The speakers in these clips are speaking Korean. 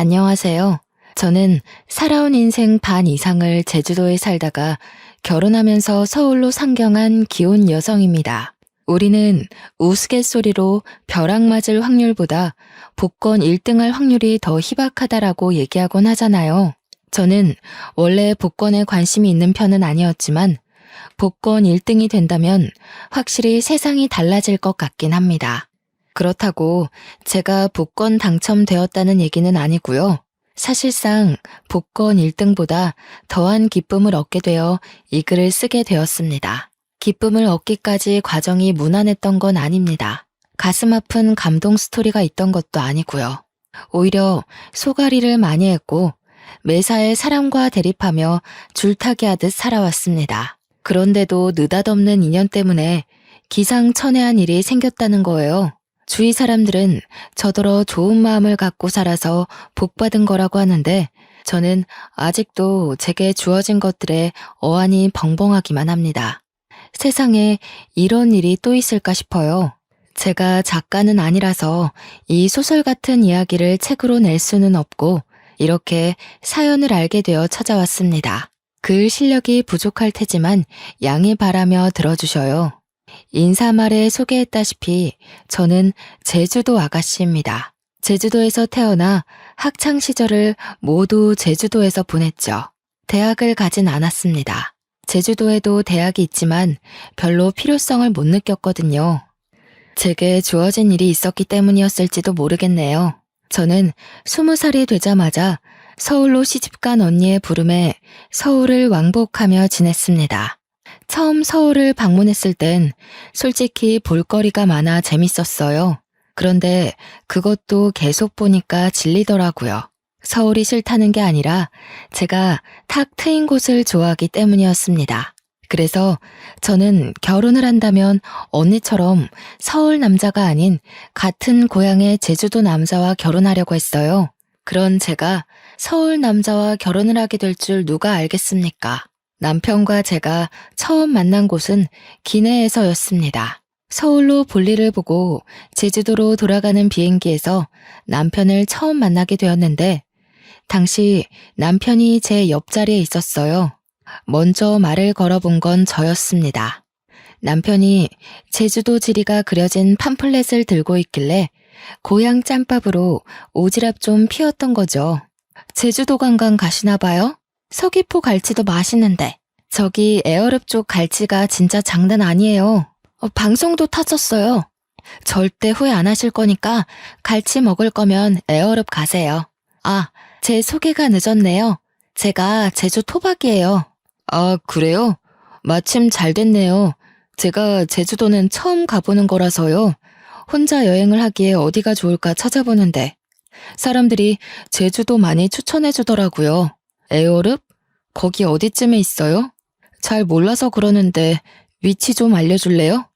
안녕하세요. 저는 살아온 인생 반 이상을 제주도에 살다가 결혼하면서 서울로 상경한 기혼 여성입니다. 우리는 우스갯소리로 벼락 맞을 확률보다 복권 1등할 확률이 더 희박하다라고 얘기하곤 하잖아요. 저는 원래 복권에 관심이 있는 편은 아니었지만 복권 1등이 된다면 확실히 세상이 달라질 것 같긴 합니다. 그렇다고 제가 복권 당첨되었다는 얘기는 아니고요. 사실상 복권 1등보다 더한 기쁨을 얻게 되어 이 글을 쓰게 되었습니다. 기쁨을 얻기까지 과정이 무난했던 건 아닙니다. 가슴 아픈 감동 스토리가 있던 것도 아니고요. 오히려 소가리를 많이 했고 매사에 사람과 대립하며 줄타기 하듯 살아왔습니다. 그런데도 느닷없는 인연 때문에 기상천외한 일이 생겼다는 거예요. 주위 사람들은 저더러 좋은 마음을 갖고 살아서 복받은 거라고 하는데 저는 아직도 제게 주어진 것들에 어안이 벙벙하기만 합니다. 세상에 이런 일이 또 있을까 싶어요. 제가 작가는 아니라서 이 소설 같은 이야기를 책으로 낼 수는 없고 이렇게 사연을 알게 되어 찾아왔습니다. 글 실력이 부족할 테지만 양해 바라며 들어주셔요. 인사말에 소개했다시피 저는 제주도 아가씨입니다. 제주도에서 태어나 학창 시절을 모두 제주도에서 보냈죠. 대학을 가진 않았습니다. 제주도에도 대학이 있지만 별로 필요성을 못 느꼈거든요. 제게 주어진 일이 있었기 때문이었을지도 모르겠네요. 저는 20살이 되자마자 서울로 시집간 언니의 부름에 서울을 왕복하며 지냈습니다. 처음 서울을 방문했을 땐 솔직히 볼거리가 많아 재밌었어요. 그런데 그것도 계속 보니까 질리더라고요. 서울이 싫다는 게 아니라 제가 탁 트인 곳을 좋아하기 때문이었습니다. 그래서 저는 결혼을 한다면 언니처럼 서울 남자가 아닌 같은 고향의 제주도 남자와 결혼하려고 했어요. 그런 제가 서울 남자와 결혼을 하게 될 줄 누가 알겠습니까? 남편과 제가 처음 만난 곳은 기내에서였습니다. 서울로 볼일을 보고 제주도로 돌아가는 비행기에서 남편을 처음 만나게 되었는데 당시 남편이 제 옆자리에 있었어요. 먼저 말을 걸어본 건 저였습니다. 남편이 제주도 지리가 그려진 팜플렛을 들고 있길래 고향 짬밥으로 오지랖 좀 피웠던 거죠. 제주도 관광 가시나 봐요? 서귀포 갈치도 맛있는데 저기 에어릅 쪽 갈치가 진짜 장난 아니에요. 방송도 타졌어요. 절대 후회 안 하실 거니까 갈치 먹을 거면 에어릅 가세요. 아, 제 소개가 늦었네요. 제가 제주 토박이에요. 아, 그래요? 마침 잘 됐네요. 제가 제주도는 처음 가보는 거라서요. 혼자 여행을 하기에 어디가 좋을까 찾아보는데 사람들이 제주도 많이 추천해 주더라고요. 에어릅? 거기 어디쯤에 있어요? 잘 몰라서 그러는데 위치 좀 알려줄래요?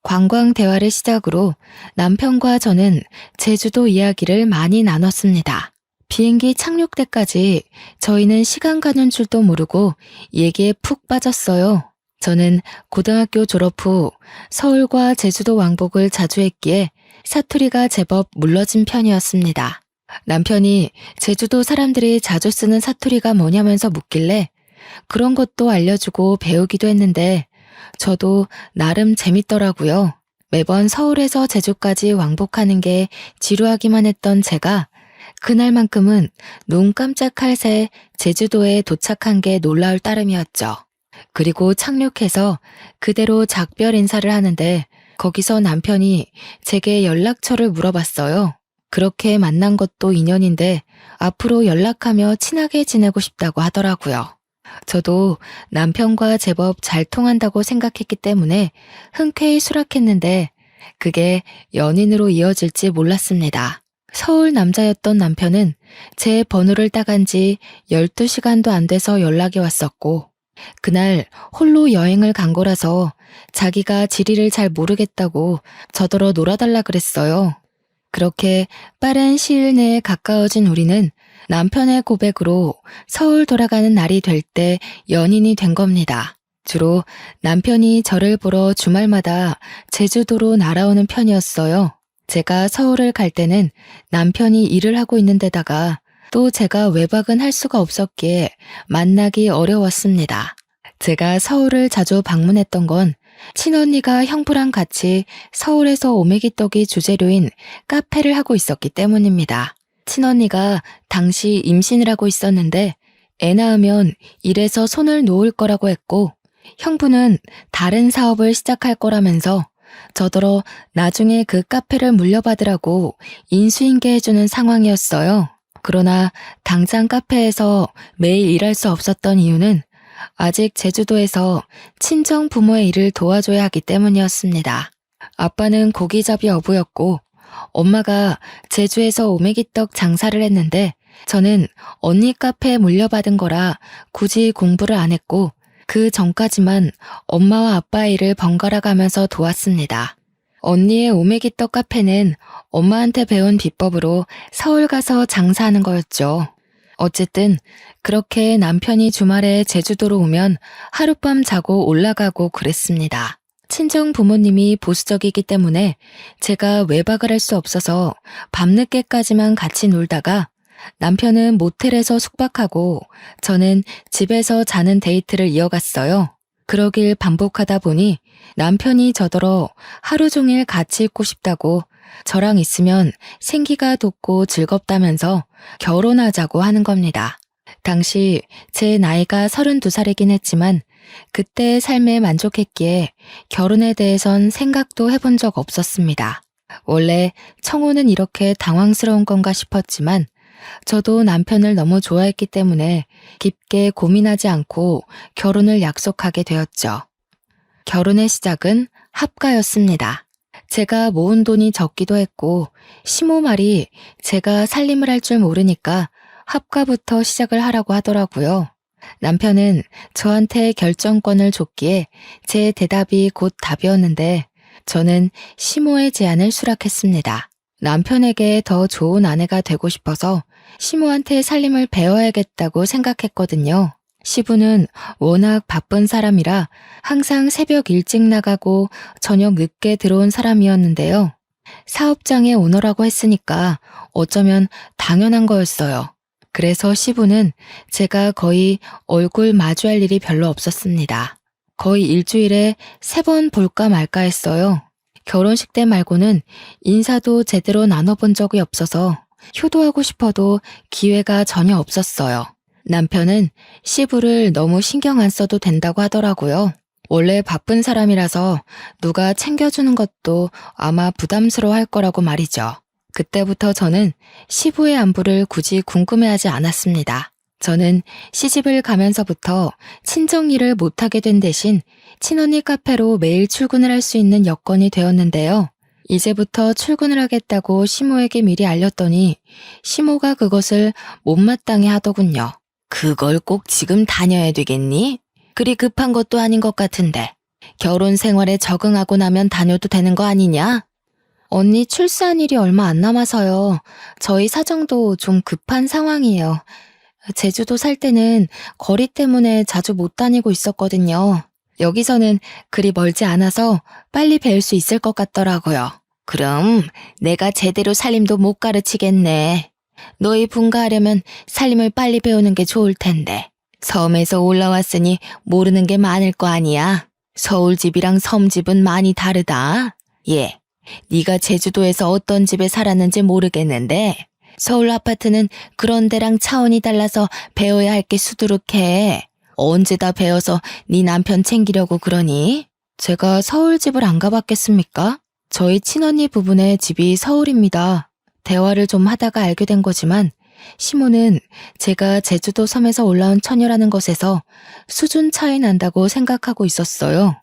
관광 대화를 시작으로 남편과 저는 제주도 이야기를 많이 나눴습니다. 비행기 착륙 때까지 저희는 시간 가는 줄도 모르고 얘기에 푹 빠졌어요. 저는 고등학교 졸업 후 서울과 제주도 왕복을 자주 했기에 사투리가 제법 물러진 편이었습니다. 남편이 제주도 사람들이 자주 쓰는 사투리가 뭐냐면서 묻길래 그런 것도 알려주고 배우기도 했는데 저도 나름 재밌더라고요. 매번 서울에서 제주까지 왕복하는 게 지루하기만 했던 제가 그날만큼은 눈 깜짝할 새 제주도에 도착한 게 놀라울 따름이었죠. 그리고 착륙해서 그대로 작별 인사를 하는데 거기서 남편이 제게 연락처를 물어봤어요. 그렇게 만난 것도 인연인데 앞으로 연락하며 친하게 지내고 싶다고 하더라고요. 저도 남편과 제법 잘 통한다고 생각했기 때문에 흔쾌히 수락했는데 그게 연인으로 이어질지 몰랐습니다. 서울 남자였던 남편은 제 번호를 따간 지 12시간도 안 돼서 연락이 왔었고 그날 홀로 여행을 간 거라서 자기가 지리를 잘 모르겠다고 저더러 놀아달라 그랬어요. 그렇게 빠른 시일 내에 가까워진 우리는 남편의 고백으로 서울 돌아가는 날이 될 때 연인이 된 겁니다. 주로 남편이 저를 보러 주말마다 제주도로 날아오는 편이었어요. 제가 서울을 갈 때는 남편이 일을 하고 있는 데다가 또 제가 외박은 할 수가 없었기에 만나기 어려웠습니다. 제가 서울을 자주 방문했던 건 친언니가 형부랑 같이 서울에서 오메기떡이 주재료인 카페를 하고 있었기 때문입니다. 친언니가 당시 임신을 하고 있었는데 애 낳으면 일에서 손을 놓을 거라고 했고 형부는 다른 사업을 시작할 거라면서 저더러 나중에 그 카페를 물려받으라고 인수인계 해주는 상황이었어요. 그러나 당장 카페에서 매일 일할 수 없었던 이유는 아직 제주도에서 친정 부모의 일을 도와줘야 하기 때문이었습니다. 아빠는 고기잡이 어부였고 엄마가 제주에서 오메기떡 장사를 했는데 저는 언니 카페에 물려받은 거라 굳이 공부를 안 했고 그 전까지만 엄마와 아빠의 일을 번갈아 가면서 도왔습니다. 언니의 오메기떡 카페는 엄마한테 배운 비법으로 서울 가서 장사하는 거였죠. 어쨌든 그렇게 남편이 주말에 제주도로 오면 하룻밤 자고 올라가고 그랬습니다. 친정 부모님이 보수적이기 때문에 제가 외박을 할 수 없어서 밤늦게까지만 같이 놀다가 남편은 모텔에서 숙박하고 저는 집에서 자는 데이트를 이어갔어요. 그러길 반복하다 보니 남편이 저더러 하루 종일 같이 있고 싶다고 저랑 있으면 생기가 돋고 즐겁다면서 결혼하자고 하는 겁니다. 당시 제 나이가 32살이긴 했지만 그때의 삶에 만족했기에 결혼에 대해선 생각도 해본 적 없었습니다. 원래 청혼은 이렇게 당황스러운 건가 싶었지만 저도 남편을 너무 좋아했기 때문에 깊게 고민하지 않고 결혼을 약속하게 되었죠. 결혼의 시작은 합가였습니다. 제가 모은 돈이 적기도 했고 시모 말이 제가 살림을 할 줄 모르니까 합가부터 시작을 하라고 하더라고요. 남편은 저한테 결정권을 줬기에 제 대답이 곧 답이었는데 저는 시모의 제안을 수락했습니다. 남편에게 더 좋은 아내가 되고 싶어서 시모한테 살림을 배워야겠다고 생각했거든요. 시부는 워낙 바쁜 사람이라 항상 새벽 일찍 나가고 저녁 늦게 들어온 사람이었는데요. 사업장의 오너라고 했으니까 어쩌면 당연한 거였어요. 그래서 시부는 제가 거의 얼굴 마주할 일이 별로 없었습니다. 거의 일주일에 3번 볼까 말까 했어요. 결혼식 때 말고는 인사도 제대로 나눠본 적이 없어서 효도하고 싶어도 기회가 전혀 없었어요. 남편은 시부를 너무 신경 안 써도 된다고 하더라고요. 원래 바쁜 사람이라서 누가 챙겨주는 것도 아마 부담스러워할 거라고 말이죠. 그때부터 저는 시부의 안부를 굳이 궁금해하지 않았습니다. 저는 시집을 가면서부터 친정 일을 못하게 된 대신 친언니 카페로 매일 출근을 할 수 있는 여건이 되었는데요. 이제부터 출근을 하겠다고 시모에게 미리 알렸더니 시모가 그것을 못마땅해 하더군요. 그걸 꼭 지금 다녀야 되겠니? 그리 급한 것도 아닌 것 같은데. 결혼 생활에 적응하고 나면 다녀도 되는 거 아니냐? 언니 출산 일이 얼마 안 남아서요. 저희 사정도 좀 급한 상황이에요. 제주도 살 때는 거리 때문에 자주 못 다니고 있었거든요. 여기서는 그리 멀지 않아서 빨리 배울 수 있을 것 같더라고요. 그럼 내가 제대로 살림도 못 가르치겠네. 너희 분가하려면 살림을 빨리 배우는 게 좋을 텐데. 섬에서 올라왔으니 모르는 게 많을 거 아니야. 서울집이랑 섬집은 많이 다르다. 예, 네가 제주도에서 어떤 집에 살았는지 모르겠는데 서울 아파트는 그런 데랑 차원이 달라서 배워야 할 게 수두룩해. 언제 다 배워서 네 남편 챙기려고 그러니? 제가 서울집을 안 가봤겠습니까? 저희 친언니 부부네 집이 서울입니다. 대화를 좀 하다가 알게 된 거지만 시모는 제가 제주도 섬에서 올라온 처녀라는 것에서 수준 차이 난다고 생각하고 있었어요.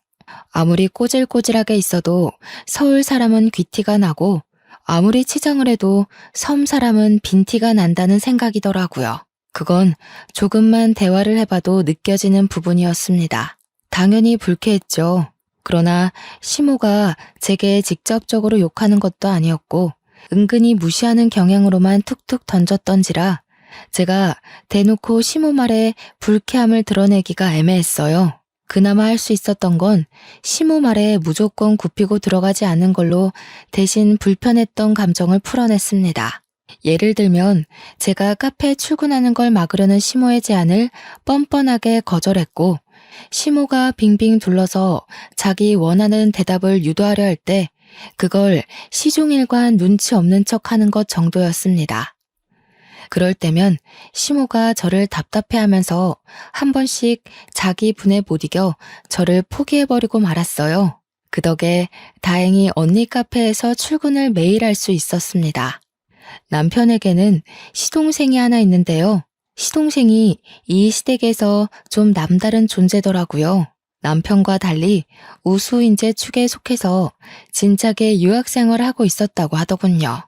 아무리 꼬질꼬질하게 있어도 서울 사람은 귀티가 나고 아무리 치장을 해도 섬 사람은 빈티가 난다는 생각이더라고요. 그건 조금만 대화를 해봐도 느껴지는 부분이었습니다. 당연히 불쾌했죠. 그러나 시모가 제게 직접적으로 욕하는 것도 아니었고 은근히 무시하는 경향으로만 툭툭 던졌던지라 제가 대놓고 시모 말에 불쾌함을 드러내기가 애매했어요. 그나마 할 수 있었던 건 시모 말에 무조건 굽히고 들어가지 않는 걸로 대신 불편했던 감정을 풀어냈습니다. 예를 들면 제가 카페에 출근하는 걸 막으려는 시모의 제안을 뻔뻔하게 거절했고, 시모가 빙빙 둘러서 자기 원하는 대답을 유도하려 할 때 그걸 시종일관 눈치 없는 척 하는 것 정도였습니다. 그럴 때면 시모가 저를 답답해하면서 한 번씩 자기 분에 못 이겨 저를 포기해버리고 말았어요. 그 덕에 다행히 언니 카페에서 출근을 매일 할 수 있었습니다. 남편에게는 시동생이 하나 있는데요. 시동생이 이 시댁에서 좀 남다른 존재더라고요. 남편과 달리 우수인재 축에 속해서 진작에 유학생활을 하고 있었다고 하더군요.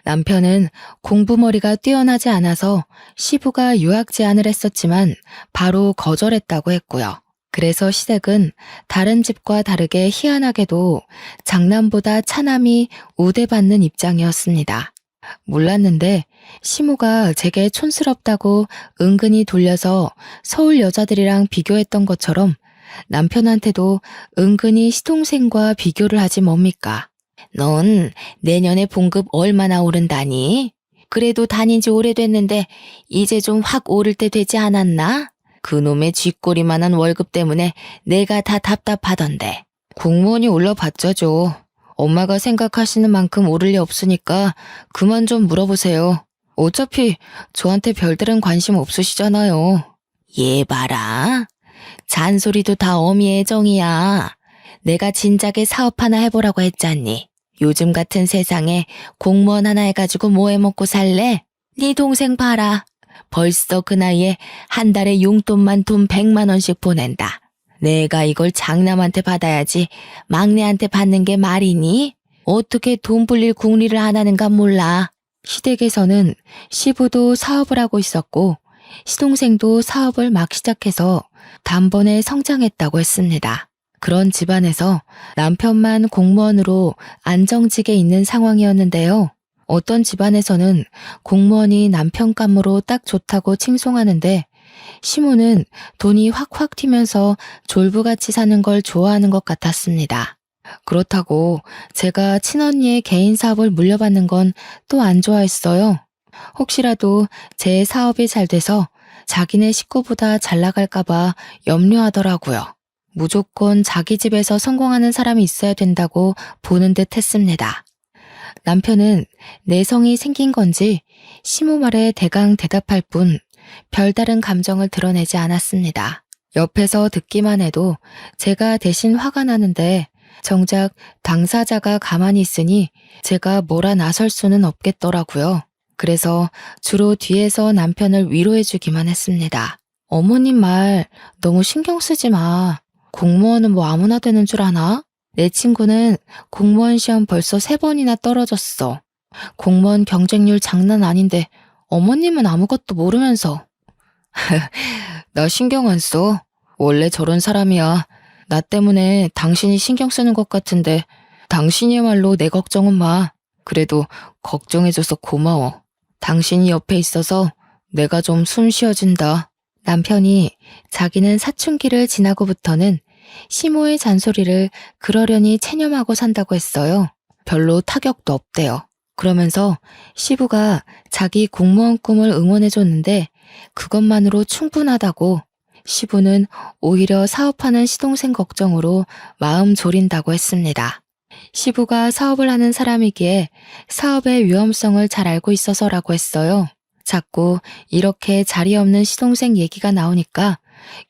남편은 공부머리가 뛰어나지 않아서 시부가 유학 제안을 했었지만 바로 거절했다고 했고요. 그래서 시댁은 다른 집과 다르게 희한하게도 장남보다 차남이 우대받는 입장이었습니다. 몰랐는데 시모가 제게 촌스럽다고 은근히 돌려서 서울 여자들이랑 비교했던 것처럼 남편한테도 은근히 시동생과 비교를 하지 뭡니까? 넌 내년에 봉급 얼마나 오른다니? 그래도 다닌 지 오래됐는데 이제 좀 확 오를 때 되지 않았나? 그놈의 쥐꼬리만한 월급 때문에 내가 다 답답하던데. 공무원이 올라봤자죠. 엄마가 생각하시는 만큼 오를 리 없으니까 그만 좀 물어보세요. 어차피 저한테 별다른 관심 없으시잖아요. 얘 봐라. 잔소리도 다 어미의 정이야. 내가 진작에 사업 하나 해보라고 했잖니. 요즘 같은 세상에 공무원 하나 해가지고 뭐 해먹고 살래? 네 동생 봐라. 벌써 그 나이에 한 달에 용돈만 돈 100만 원씩 보낸다. 내가 이걸 장남한테 받아야지 막내한테 받는 게 말이니? 어떻게 돈 불릴 궁리를 안 하는가 몰라. 시댁에서는 시부도 사업을 하고 있었고 시동생도 사업을 막 시작해서 단번에 성장했다고 했습니다. 그런 집안에서 남편만 공무원으로 안정직에 있는 상황이었는데요. 어떤 집안에서는 공무원이 남편 감으로 딱 좋다고 칭송하는데 시모는 돈이 확확 튀면서 졸부같이 사는 걸 좋아하는 것 같았습니다. 그렇다고 제가 친언니의 개인 사업을 물려받는 건 또 안 좋아했어요. 혹시라도 제 사업이 잘 돼서 자기네 식구보다 잘 나갈까봐 염려하더라고요. 무조건 자기 집에서 성공하는 사람이 있어야 된다고 보는 듯 했습니다. 남편은 내성이 생긴 건지 시모 말에 대강 대답할 뿐 별다른 감정을 드러내지 않았습니다. 옆에서 듣기만 해도 제가 대신 화가 나는데 정작 당사자가 가만히 있으니 제가 뭐라 나설 수는 없겠더라고요. 그래서 주로 뒤에서 남편을 위로해주기만 했습니다. 어머님 말 너무 신경 쓰지 마. 공무원은 뭐 아무나 되는 줄 아나? 내 친구는 공무원 시험 벌써 3번이나 떨어졌어. 공무원 경쟁률 장난 아닌데 어머님은 아무것도 모르면서. 나 신경 안 써. 원래 저런 사람이야. 나 때문에 당신이 신경 쓰는 것 같은데 당신이야말로 내 걱정은 마. 그래도 걱정해줘서 고마워. 당신이 옆에 있어서 내가 좀 숨 쉬어진다. 남편이 자기는 사춘기를 지나고부터는 시모의 잔소리를 그러려니 체념하고 산다고 했어요. 별로 타격도 없대요. 그러면서 시부가 자기 공무원 꿈을 응원해줬는데 그것만으로 충분하다고, 시부는 오히려 사업하는 시동생 걱정으로 마음 졸인다고 했습니다. 시부가 사업을 하는 사람이기에 사업의 위험성을 잘 알고 있어서라고 했어요. 자꾸 이렇게 자리 없는 시동생 얘기가 나오니까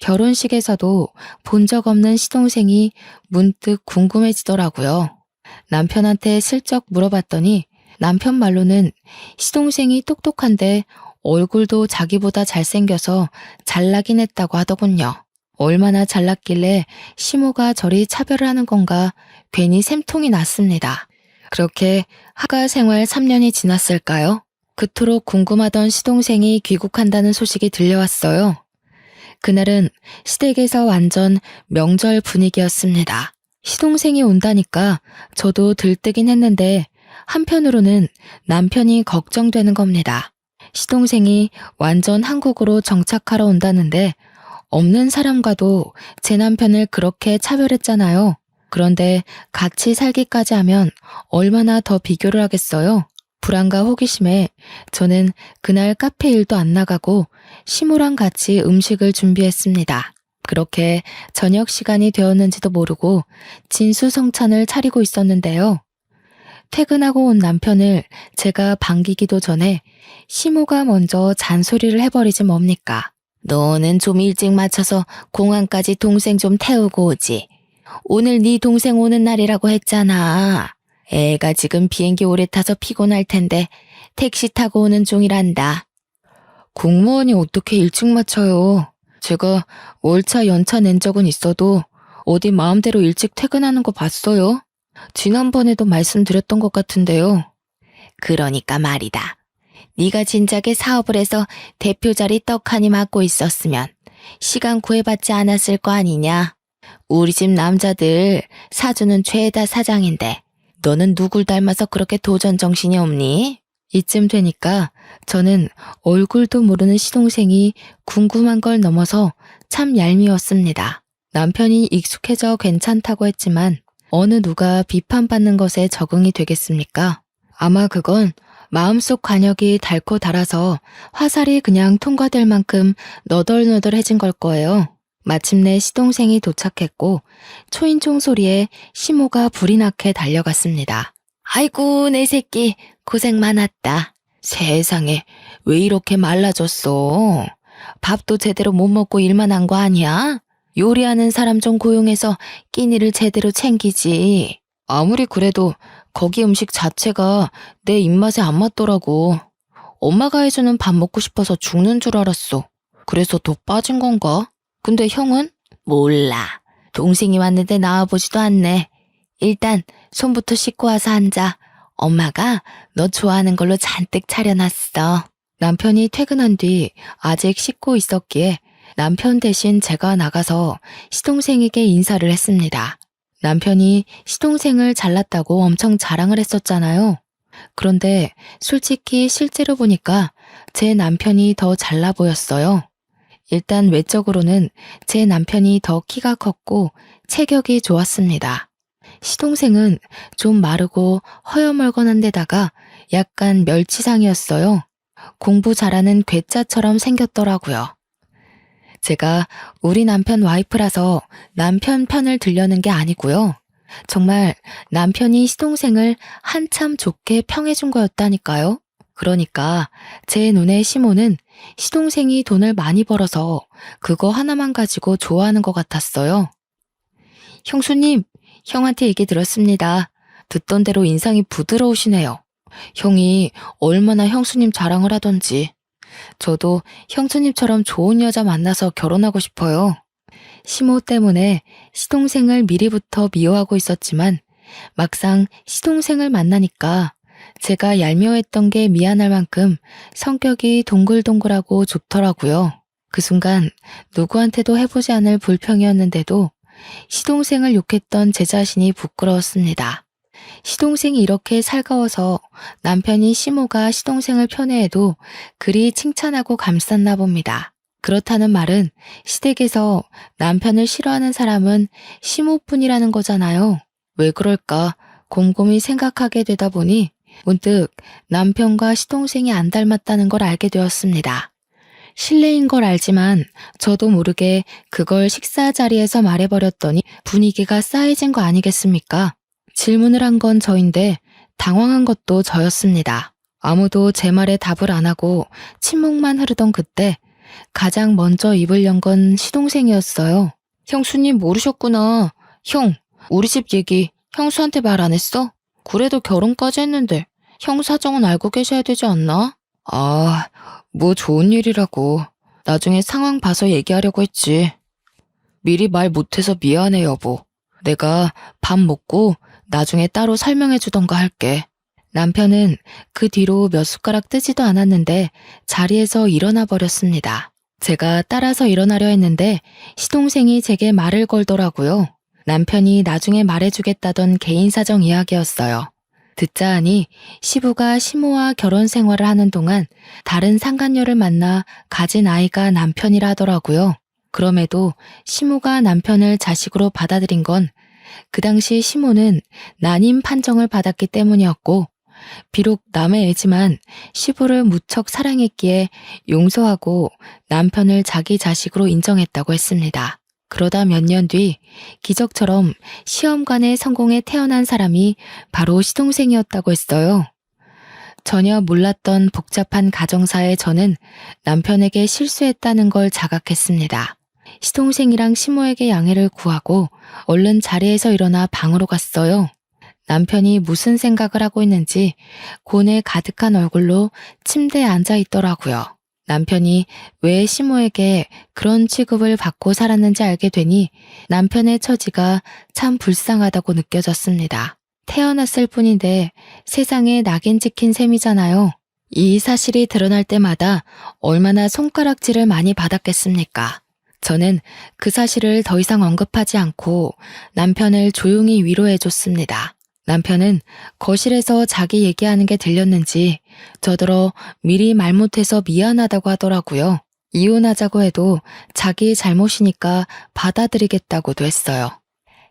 결혼식에서도 본 적 없는 시동생이 문득 궁금해지더라고요. 남편한테 슬쩍 물어봤더니 남편 말로는 시동생이 똑똑한데 얼굴도 자기보다 잘생겨서 잘나긴 했다고 하더군요. 얼마나 잘났길래 시모가 저리 차별을 하는 건가 괜히 샘통이 났습니다. 그렇게 하가 생활 3년이 지났을까요? 그토록 궁금하던 시동생이 귀국한다는 소식이 들려왔어요. 그날은 시댁에서 완전 명절 분위기였습니다. 시동생이 온다니까 저도 들뜨긴 했는데 한편으로는 남편이 걱정되는 겁니다. 시동생이 완전 한국으로 정착하러 온다는데 없는 사람과도 제 남편을 그렇게 차별했잖아요. 그런데 같이 살기까지 하면 얼마나 더 비교를 하겠어요? 불안과 호기심에 저는 그날 카페 일도 안 나가고 시모랑 같이 음식을 준비했습니다. 그렇게 저녁 시간이 되었는지도 모르고 진수성찬을 차리고 있었는데요. 퇴근하고 온 남편을 제가 반기기도 전에 시모가 먼저 잔소리를 해버리지 뭡니까? 너는 좀 일찍 맞춰서 공항까지 동생 좀 태우고 오지. 오늘 네 동생 오는 날이라고 했잖아. 애가 지금 비행기 오래 타서 피곤할 텐데 택시 타고 오는 중이란다. 공무원이 어떻게 일찍 맞춰요? 제가 월차 연차 낸 적은 있어도 어디 마음대로 일찍 퇴근하는 거 봤어요? 지난번에도 말씀드렸던 것 같은데요. 그러니까 말이다. 네가 진작에 사업을 해서 대표 자리 떡하니 맡고 있었으면 시간 구애받지 않았을 거 아니냐. 우리 집 남자들 사주는 죄다 사장인데 너는 누굴 닮아서 그렇게 도전 정신이 없니? 이쯤 되니까 저는 얼굴도 모르는 시동생이 궁금한 걸 넘어서 참 얄미웠습니다. 남편이 익숙해져 괜찮다고 했지만 어느 누가 비판받는 것에 적응이 되겠습니까? 아마 그건 마음속 관역이 닳고 닳아서 화살이 그냥 통과될 만큼 너덜너덜해진 걸 거예요. 마침내 시동생이 도착했고 초인종 소리에 시모가 불이 나게 달려갔습니다. 아이고 내 새끼 고생 많았다. 세상에 왜 이렇게 말라졌어? 밥도 제대로 못 먹고 일만 한 거 아니야? 요리하는 사람 좀 고용해서 끼니를 제대로 챙기지. 아무리 그래도 거기 음식 자체가 내 입맛에 안 맞더라고. 엄마가 해주는 밥 먹고 싶어서 죽는 줄 알았어. 그래서 더 빠진 건가? 근데 형은? 몰라. 동생이 왔는데 나와보지도 않네. 일단 손부터 씻고 와서 앉아. 엄마가 너 좋아하는 걸로 잔뜩 차려놨어. 남편이 퇴근한 뒤 아직 씻고 있었기에 남편 대신 제가 나가서 시동생에게 인사를 했습니다. 남편이 시동생을 잘났다고 엄청 자랑을 했었잖아요. 그런데 솔직히 실제로 보니까 제 남편이 더 잘나 보였어요. 일단 외적으로는 제 남편이 더 키가 컸고 체격이 좋았습니다. 시동생은 좀 마르고 허여멀건한 데다가 약간 멸치상이었어요. 공부 잘하는 괴짜처럼 생겼더라고요. 제가 우리 남편 와이프라서 남편 편을 들려는 게 아니고요. 정말 남편이 시동생을 한참 좋게 평해준 거였다니까요. 그러니까 제 눈에 시모는 시동생이 돈을 많이 벌어서 그거 하나만 가지고 좋아하는 것 같았어요. 형수님, 형한테 얘기 들었습니다. 듣던 대로 인상이 부드러우시네요. 형이 얼마나 형수님 자랑을 하던지. 저도 형수님처럼 좋은 여자 만나서 결혼하고 싶어요. 시모 때문에 시동생을 미리부터 미워하고 있었지만 막상 시동생을 만나니까 제가 얄미워했던 게 미안할 만큼 성격이 동글동글하고 좋더라고요. 그 순간 누구한테도 해보지 않을 불평이었는데도 시동생을 욕했던 제 자신이 부끄러웠습니다. 시동생이 이렇게 살가워서 남편이 시모가 시동생을 편애해도 그리 칭찬하고 감쌌나 봅니다. 그렇다는 말은 시댁에서 남편을 싫어하는 사람은 시모뿐이라는 거잖아요. 왜 그럴까 곰곰이 생각하게 되다 보니 문득 남편과 시동생이 안 닮았다는 걸 알게 되었습니다. 실례인 걸 알지만 저도 모르게 그걸 식사 자리에서 말해버렸더니 분위기가 싸해진 거 아니겠습니까? 질문을 한 건 저인데 당황한 것도 저였습니다. 아무도 제 말에 답을 안 하고 침묵만 흐르던 그때 가장 먼저 입을 연 건 시동생이었어요. 형수님 모르셨구나. 형, 우리 집 얘기 형수한테 말 안 했어? 그래도 결혼까지 했는데 형 사정은 알고 계셔야 되지 않나? 아, 뭐 좋은 일이라고. 나중에 상황 봐서 얘기하려고 했지. 미리 말 못해서 미안해 여보. 내가 밥 먹고 나중에 따로 설명해 주던가 할게. 남편은 그 뒤로 몇 숟가락 뜨지도 않았는데 자리에서 일어나 버렸습니다. 제가 따라서 일어나려 했는데 시동생이 제게 말을 걸더라고요. 남편이 나중에 말해주겠다던 개인 사정 이야기였어요. 듣자 하니 시부가 시모와 결혼 생활을 하는 동안 다른 상간녀를 만나 가진 아이가 남편이라 하더라고요. 그럼에도 시모가 남편을 자식으로 받아들인 건 그 당시 시모는 난임 판정을 받았기 때문이었고 비록 남의 애지만 시부를 무척 사랑했기에 용서하고 남편을 자기 자식으로 인정했다고 했습니다. 그러다 몇 년 뒤 기적처럼 시험관에 성공해 태어난 사람이 바로 시동생이었다고 했어요. 전혀 몰랐던 복잡한 가정사에 저는 남편에게 실수했다는 걸 자각했습니다. 시동생이랑 시모에게 양해를 구하고 얼른 자리에서 일어나 방으로 갔어요. 남편이 무슨 생각을 하고 있는지 고뇌 가득한 얼굴로 침대에 앉아 있더라고요. 남편이 왜 시모에게 그런 취급을 받고 살았는지 알게 되니 남편의 처지가 참 불쌍하다고 느껴졌습니다. 태어났을 뿐인데 세상에 낙인 찍힌 셈이잖아요. 이 사실이 드러날 때마다 얼마나 손가락질을 많이 받았겠습니까? 저는 그 사실을 더 이상 언급하지 않고 남편을 조용히 위로해줬습니다. 남편은 거실에서 자기 얘기하는 게 들렸는지 저더러 미리 말 못해서 미안하다고 하더라고요. 이혼하자고 해도 자기 잘못이니까 받아들이겠다고도 했어요.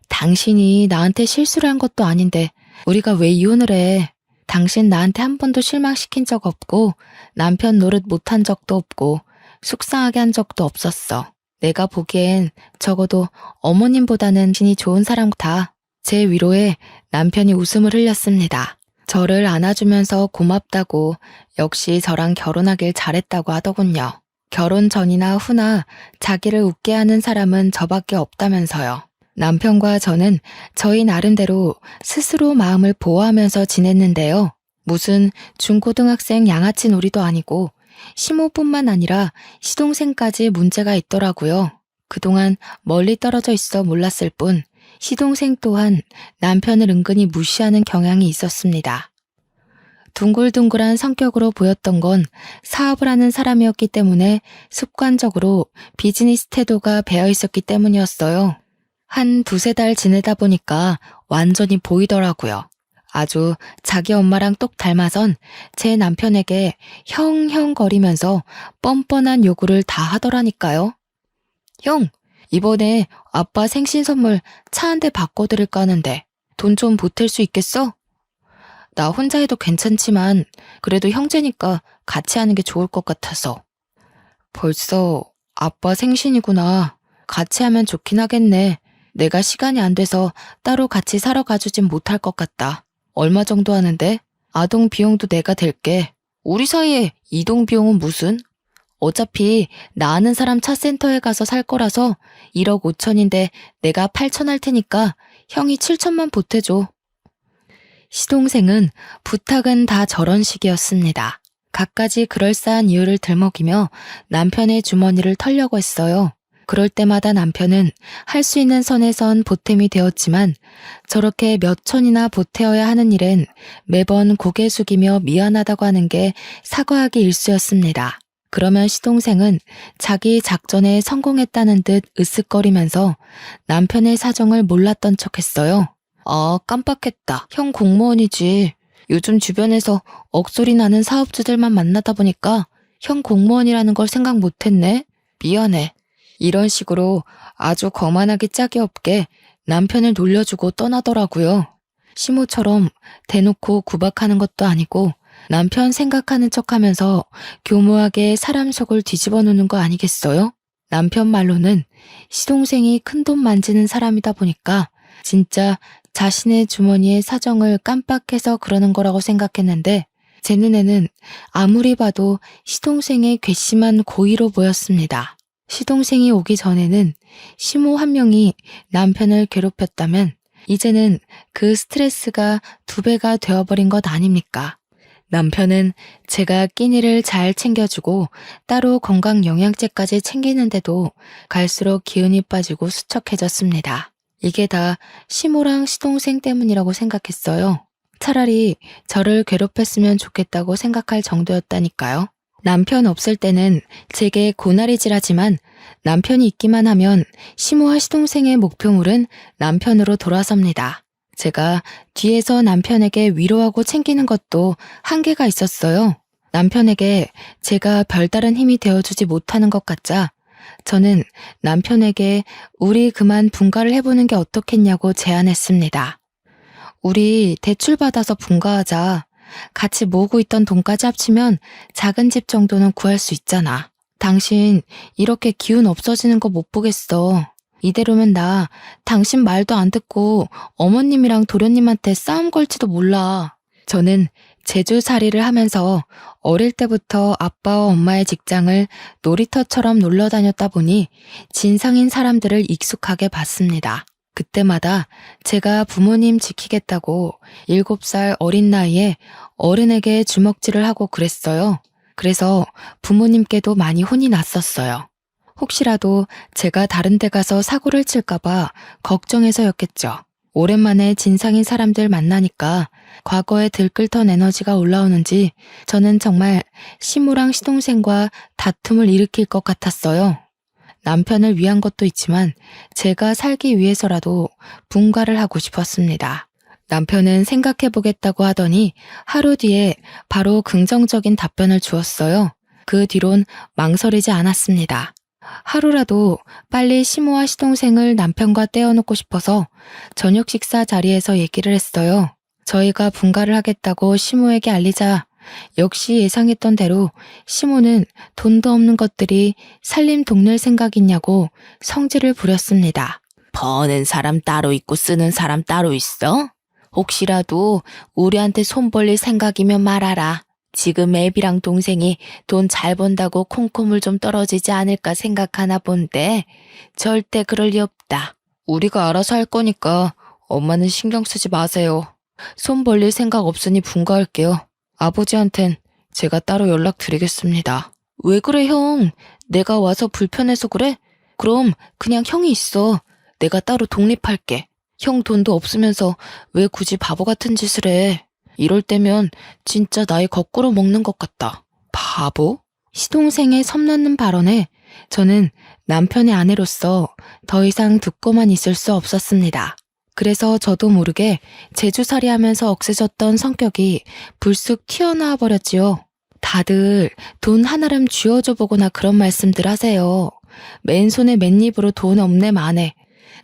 당신이 나한테 실수를 한 것도 아닌데 우리가 왜 이혼을 해? 당신 나한테 한 번도 실망시킨 적 없고 남편 노릇 못한 적도 없고 속상하게 한 적도 없었어. 내가 보기엔 적어도 어머님보다는 신이 좋은 사람 같아. 제 위로에 남편이 웃음을 흘렸습니다. 저를 안아주면서 고맙다고 역시 저랑 결혼하길 잘했다고 하더군요. 결혼 전이나 후나 자기를 웃게 하는 사람은 저밖에 없다면서요. 남편과 저는 저희 나름대로 스스로 마음을 보호하면서 지냈는데요. 무슨 중고등학생 양아치 놀이도 아니고 시모뿐만 아니라 시동생까지 문제가 있더라고요. 그동안 멀리 떨어져 있어 몰랐을 뿐 시동생 또한 남편을 은근히 무시하는 경향이 있었습니다. 둥글둥글한 성격으로 보였던 건 사업을 하는 사람이었기 때문에 습관적으로 비즈니스 태도가 배어 있었기 때문이었어요. 한 두세 달 지내다 보니까 완전히 보이더라고요. 아주 자기 엄마랑 똑 닮아선 제 남편에게 형형거리면서 뻔뻔한 요구를 다 하더라니까요. 형, 이번에 아빠 생신 선물 차 한 대 바꿔드릴까 하는데 돈 좀 보탤 수 있겠어? 나 혼자 해도 괜찮지만 그래도 형제니까 같이 하는 게 좋을 것 같아서. 벌써 아빠 생신이구나. 같이 하면 좋긴 하겠네. 내가 시간이 안 돼서 따로 같이 사러 가주진 못할 것 같다. 얼마 정도 하는데? 아동 비용도 내가 댈게. 우리 사이에 이동 비용은 무슨? 어차피 나 아는 사람 차센터에 가서 살 거라서 1억 5천인데 내가 8천 할 테니까 형이 7천만 보태줘. 시동생은 부탁은 다 저런 식이었습니다. 갖가지 그럴싸한 이유를 들먹이며 남편의 주머니를 털려고 했어요. 그럴 때마다 남편은 할 수 있는 선에선 보탬이 되었지만 저렇게 몇 천이나 보태어야 하는 일엔 매번 고개 숙이며 미안하다고 하는 게 사과하기 일쑤였습니다. 그러면 시동생은 자기 작전에 성공했다는 듯 으쓱거리면서 남편의 사정을 몰랐던 척했어요. 아, 깜빡했다. 형 공무원이지. 요즘 주변에서 억소리 나는 사업주들만 만나다 보니까 형 공무원이라는 걸 생각 못했네. 미안해. 이런 식으로 아주 거만하기 짝이 없게 남편을 놀려주고 떠나더라고요. 시모처럼 대놓고 구박하는 것도 아니고 남편 생각하는 척하면서 교묘하게 사람 속을 뒤집어 놓는 거 아니겠어요? 남편 말로는 시동생이 큰돈 만지는 사람이다 보니까 진짜 자신의 주머니의 사정을 깜빡해서 그러는 거라고 생각했는데 제 눈에는 아무리 봐도 시동생의 괘씸한 고의로 보였습니다. 시동생이 오기 전에는 시모 한 명이 남편을 괴롭혔다면 이제는 그 스트레스가 2배가 되어버린 것 아닙니까? 남편은 제가 끼니를 잘 챙겨주고 따로 건강영양제까지 챙기는데도 갈수록 기운이 빠지고 수척해졌습니다. 이게 다 시모랑 시동생 때문이라고 생각했어요. 차라리 저를 괴롭혔으면 좋겠다고 생각할 정도였다니까요. 남편 없을 때는 제게 고나리질하지만 남편이 있기만 하면 시모와 시동생의 목표물은 남편으로 돌아섭니다. 제가 뒤에서 남편에게 위로하고 챙기는 것도 한계가 있었어요. 남편에게 제가 별다른 힘이 되어주지 못하는 것 같자 저는 남편에게 우리 그만 분가를 해보는 게 어떻겠냐고 제안했습니다. 우리 대출 받아서 분가하자. 같이 모으고 있던 돈까지 합치면 작은 집 정도는 구할 수 있잖아. 당신 이렇게 기운 없어지는 거 못 보겠어. 이대로면 나 당신 말도 안 듣고 어머님이랑 도련님한테 싸움 걸지도 몰라. 저는 제주살이를 하면서 어릴 때부터 아빠와 엄마의 직장을 놀이터처럼 놀러 다녔다 보니 진상인 사람들을 익숙하게 봤습니다. 그때마다 제가 부모님 지키겠다고 7살 어린 나이에 어른에게 주먹질을 하고 그랬어요. 그래서 부모님께도 많이 혼이 났었어요. 혹시라도 제가 다른 데 가서 사고를 칠까봐 걱정해서였겠죠. 오랜만에 진상인 사람들 만나니까 과거에 들끓던 에너지가 올라오는지 저는 정말 시무랑 시동생과 다툼을 일으킬 것 같았어요. 남편을 위한 것도 있지만 제가 살기 위해서라도 분가를 하고 싶었습니다. 남편은 생각해보겠다고 하더니 하루 뒤에 바로 긍정적인 답변을 주었어요. 그 뒤론 망설이지 않았습니다. 하루라도 빨리 시모와 시동생을 남편과 떼어놓고 싶어서 저녁 식사 자리에서 얘기를 했어요. 저희가 분가를 하겠다고 시모에게 알리자 역시 예상했던 대로 시모는 돈도 없는 것들이 살림 동낼 생각 있냐고 성질을 부렸습니다. 버는 사람 따로 있고 쓰는 사람 따로 있어? 혹시라도 우리한테 손 벌릴 생각이면 말하라. 지금 애비랑 동생이 돈 잘 번다고 콩콩물 좀 떨어지지 않을까 생각하나 본데 절대 그럴 리 없다. 우리가 알아서 할 거니까 엄마는 신경 쓰지 마세요. 손 벌릴 생각 없으니 분가할게요. 아버지한텐 제가 따로 연락드리겠습니다. 왜 그래 형? 내가 와서 불편해서 그래? 그럼 그냥 형이 있어. 내가 따로 독립할게. 형 돈도 없으면서 왜 굳이 바보 같은 짓을 해? 이럴 때면 진짜 나이 거꾸로 먹는 것 같다. 바보? 시동생의 섬나는 발언에 저는 남편의 아내로서 더 이상 듣고만 있을 수 없었습니다. 그래서 저도 모르게 제주살이 하면서 억세졌던 성격이 불쑥 튀어나와 버렸지요. 다들 돈 하나름 쥐어줘 보거나 그런 말씀들 하세요. 맨손에 맨입으로 돈 없네 마네.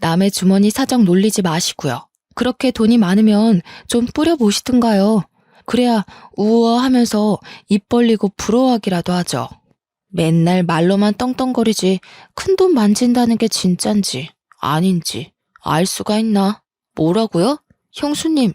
남의 주머니 사정 놀리지 마시고요. 그렇게 돈이 많으면 좀 뿌려보시든가요. 그래야 우아하면서 입 벌리고 부러워하기라도 하죠. 맨날 말로만 떵떵거리지 큰 돈 만진다는 게 진짠지 아닌지 알 수가 있나? 뭐라고요? 형수님,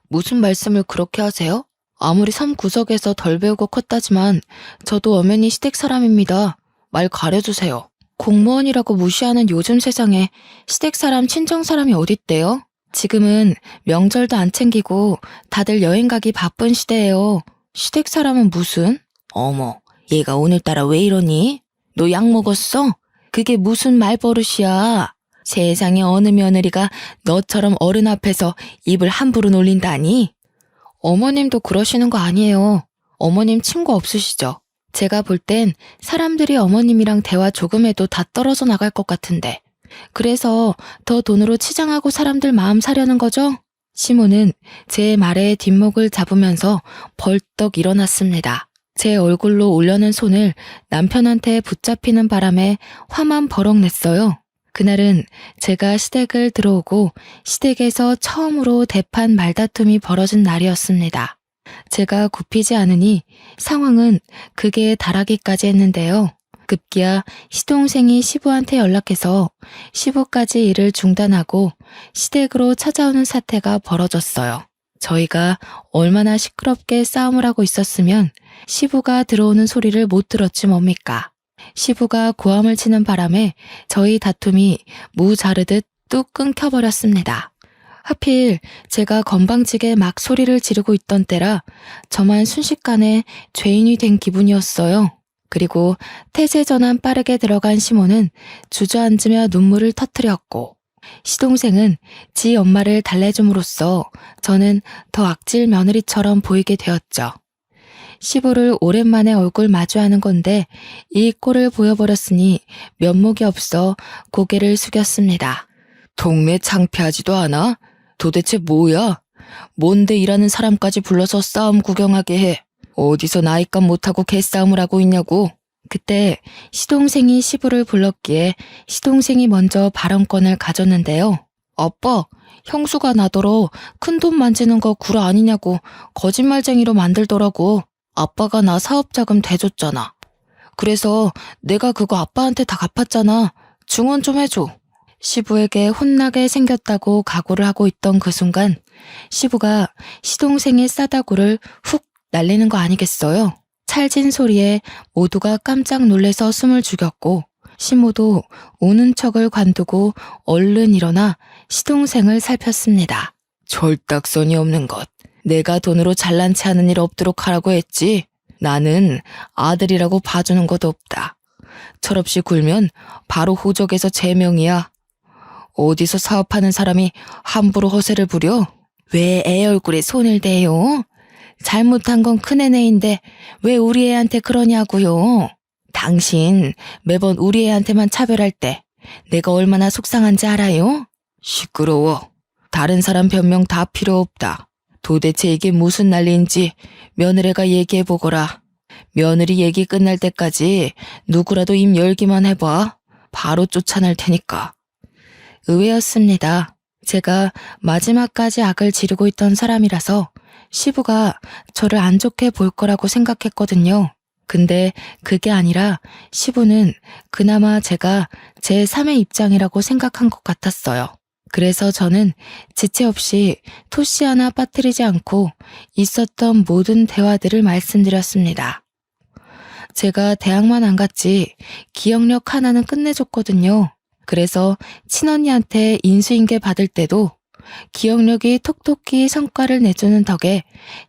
무슨 말씀을 그렇게 하세요? 아무리 섬 구석에서 덜 배우고 컸다지만 저도 엄연히 시댁 사람입니다. 말 가려주세요. 공무원이라고 무시하는 요즘 세상에 시댁 사람, 친정 사람이 어딨대요? 지금은 명절도 안 챙기고 다들 여행 가기 바쁜 시대예요. 시댁 사람은 무슨? 어머, 얘가 오늘따라 왜 이러니? 너 약 먹었어? 그게 무슨 말버릇이야? 세상에 어느 며느리가 너처럼 어른 앞에서 입을 함부로 놀린다니? 어머님도 그러시는 거 아니에요. 어머님 친구 없으시죠? 제가 볼 땐 사람들이 어머님이랑 대화 조금 해도 다 떨어져 나갈 것 같은데. 그래서 더 돈으로 치장하고 사람들 마음 사려는 거죠? 시모는 제 말에 뒷목을 잡으면서 벌떡 일어났습니다. 제 얼굴로 올려는 손을 남편한테 붙잡히는 바람에 화만 버럭 냈어요. 그날은 제가 시댁을 들어오고 시댁에서 처음으로 대판 말다툼이 벌어진 날이었습니다. 제가 굽히지 않으니 상황은 극에 달하기까지 했는데요. 급기야 시동생이 시부한테 연락해서 시부까지 일을 중단하고 시댁으로 찾아오는 사태가 벌어졌어요. 저희가 얼마나 시끄럽게 싸움을 하고 있었으면 시부가 들어오는 소리를 못 들었지 뭡니까. 시부가 고함을 치는 바람에 저희 다툼이 무 자르듯 뚝 끊겨버렸습니다. 하필 제가 건방지게 막 소리를 지르고 있던 때라 저만 순식간에 죄인이 된 기분이었어요. 그리고 태세 전환 빠르게 들어간 시모는 주저앉으며 눈물을 터뜨렸고 시동생은 지 엄마를 달래줌으로써 저는 더 악질 며느리처럼 보이게 되었죠. 시부를 오랜만에 얼굴 마주하는 건데 이 꼴을 보여버렸으니 면목이 없어 고개를 숙였습니다. 동네 창피하지도 않아? 도대체 뭐야? 뭔데 일하는 사람까지 불러서 싸움 구경하게 해? 어디서 나이값 못하고 개싸움을 하고 있냐고? 그때 시동생이 시부를 불렀기에 시동생이 먼저 발언권을 가졌는데요. 아빠, 형수가 나더러 큰돈 만지는 거 구라 아니냐고 거짓말쟁이로 만들더라고. 아빠가 나 사업자금 대줬잖아. 그래서 내가 그거 아빠한테 다 갚았잖아. 증언 좀 해줘. 시부에게 혼나게 생겼다고 각오를 하고 있던 그 순간 시부가 시동생의 싸다구를 훅 날리는 거 아니겠어요? 찰진 소리에 모두가 깜짝 놀래서 숨을 죽였고 시모도 우는 척을 관두고 얼른 일어나 시동생을 살폈습니다. 절딱선이 없는 것. 내가 돈으로 잘난 체 하는 일 없도록 하라고 했지. 나는 아들이라고 봐주는 것도 없다. 철없이 굴면 바로 호적에서 제명이야. 어디서 사업하는 사람이 함부로 허세를 부려? 왜 애 얼굴에 손을 대요? 잘못한 건 큰애네인데 왜 우리 애한테 그러냐고요? 당신 매번 우리 애한테만 차별할 때 내가 얼마나 속상한지 알아요? 시끄러워. 다른 사람 변명 다 필요 없다. 도대체 이게 무슨 난리인지 며느리가 얘기해보거라. 며느리 얘기 끝날 때까지 누구라도 입 열기만 해봐. 바로 쫓아낼 테니까. 의외였습니다. 제가 마지막까지 악을 지르고 있던 사람이라서 시부가 저를 안 좋게 볼 거라고 생각했거든요. 근데 그게 아니라 시부는 그나마 제가 제3의 입장이라고 생각한 것 같았어요. 그래서 저는 지체 없이 토시 하나 빠뜨리지 않고 있었던 모든 대화들을 말씀드렸습니다. 제가 대학만 안 갔지 기억력 하나는 끝내줬거든요. 그래서 친언니한테 인수인계 받을 때도 기억력이 톡톡히 성과를 내주는 덕에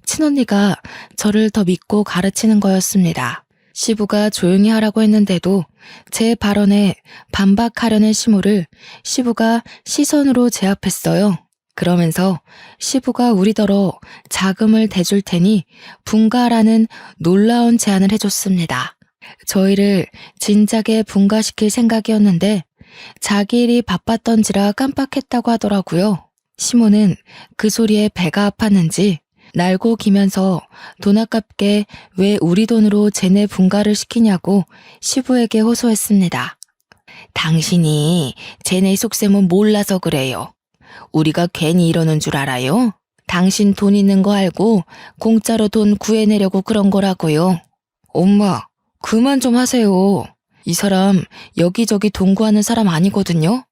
친언니가 저를 더 믿고 가르치는 거였습니다. 시부가 조용히 하라고 했는데도 제 발언에 반박하려는 시모를 시부가 시선으로 제압했어요. 그러면서 시부가 우리더러 자금을 대줄 테니 분가라는 놀라운 제안을 해줬습니다. 저희를 진작에 분가시킬 생각이었는데 자기 일이 바빴던지라 깜빡했다고 하더라고요. 시모는 그 소리에 배가 아팠는지 날고 기면서 돈 아깝게 왜 우리 돈으로 쟤네 분가를 시키냐고 시부에게 호소했습니다. 당신이 쟤네 속셈은 몰라서 그래요. 우리가 괜히 이러는 줄 알아요? 당신 돈 있는 거 알고 공짜로 돈 구해내려고 그런 거라고요. 엄마, 그만 좀 하세요. 이 사람 여기저기 돈 구하는 사람 아니거든요.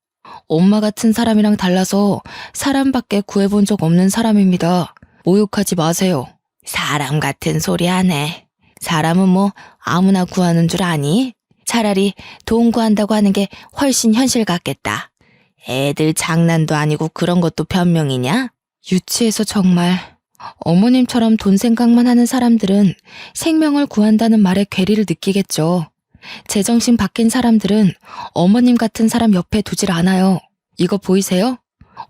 엄마 같은 사람이랑 달라서 사람밖에 구해본 적 없는 사람입니다. 모욕하지 마세요. 사람 같은 소리 하네. 사람은 뭐 아무나 구하는 줄 아니? 차라리 돈 구한다고 하는 게 훨씬 현실 같겠다. 애들 장난도 아니고 그런 것도 변명이냐? 유치해서 정말. 어머님처럼 돈 생각만 하는 사람들은 생명을 구한다는 말에 괴리를 느끼겠죠. 제정신 바뀐 사람들은 어머님 같은 사람 옆에 두질 않아요. 이거 보이세요?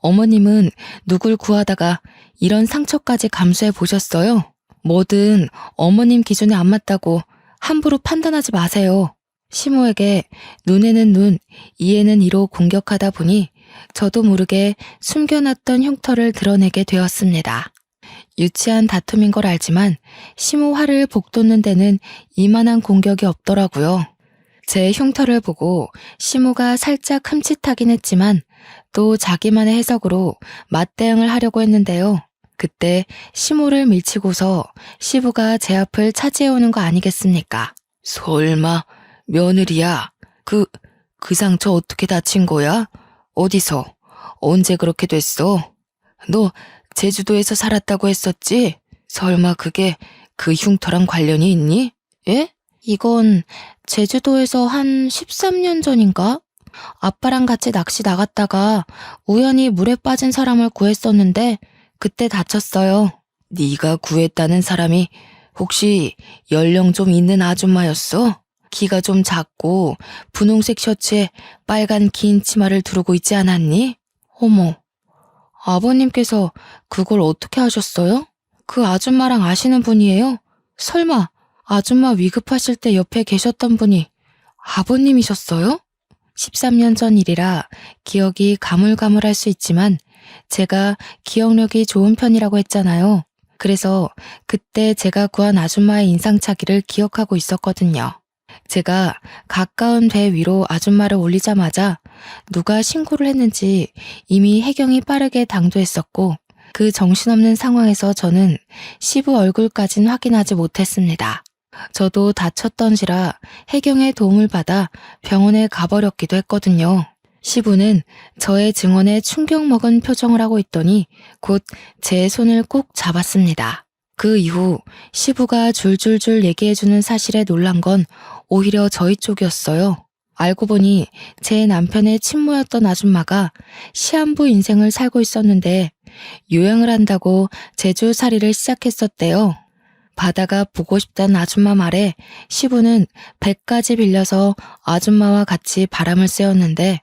어머님은 누굴 구하다가 이런 상처까지 감수해 보셨어요? 뭐든 어머님 기준에 안 맞다고 함부로 판단하지 마세요. 시모에게 눈에는 눈, 이에는 이로 공격하다 보니 저도 모르게 숨겨놨던 흉터를 드러내게 되었습니다. 유치한 다툼인 걸 알지만 시모 화를 복돋는 데는 이만한 공격이 없더라고요. 제 흉터를 보고 시모가 살짝 흠칫하긴 했지만 또 자기만의 해석으로 맞대응을 하려고 했는데요. 그때 시모를 밀치고서 시부가 제 앞을 차지해오는 거 아니겠습니까? 설마 며느리야? 그 상처 어떻게 다친 거야? 어디서? 언제 그렇게 됐어? 너 제주도에서 살았다고 했었지? 설마 그게 그 흉터랑 관련이 있니? 예? 이건 제주도에서 한 13년 전인가? 아빠랑 같이 낚시 나갔다가 우연히 물에 빠진 사람을 구했었는데 그때 다쳤어요. 네가 구했다는 사람이 혹시 연령 좀 있는 아줌마였어? 키가 좀 작고 분홍색 셔츠에 빨간 긴 치마를 두르고 있지 않았니? 어머, 아버님께서 그걸 어떻게 하셨어요? 그 아줌마랑 아시는 분이에요? 설마 아줌마 위급하실 때 옆에 계셨던 분이 아버님이셨어요? 13년 전 일이라 기억이 가물가물할 수 있지만 제가 기억력이 좋은 편이라고 했잖아요. 그래서 그때 제가 구한 아줌마의 인상착의를 기억하고 있었거든요. 제가 가까운 배 위로 아줌마를 올리자마자 누가 신고를 했는지 이미 해경이 빠르게 당도했었고 그 정신없는 상황에서 저는 시부 얼굴까진 확인하지 못했습니다. 저도 다쳤던지라 해경의 도움을 받아 병원에 가버렸기도 했거든요. 시부는 저의 증언에 충격먹은 표정을 하고 있더니 곧 제 손을 꼭 잡았습니다. 그 이후 시부가 줄줄줄 얘기해주는 사실에 놀란 건 오히려 저희 쪽이었어요. 알고 보니 제 남편의 친모였던 아줌마가 시한부 인생을 살고 있었는데 요양을 한다고 제주살이를 시작했었대요. 바다가 보고 싶다는 아줌마 말에 시부는 배까지 빌려서 아줌마와 같이 바람을 쐬었는데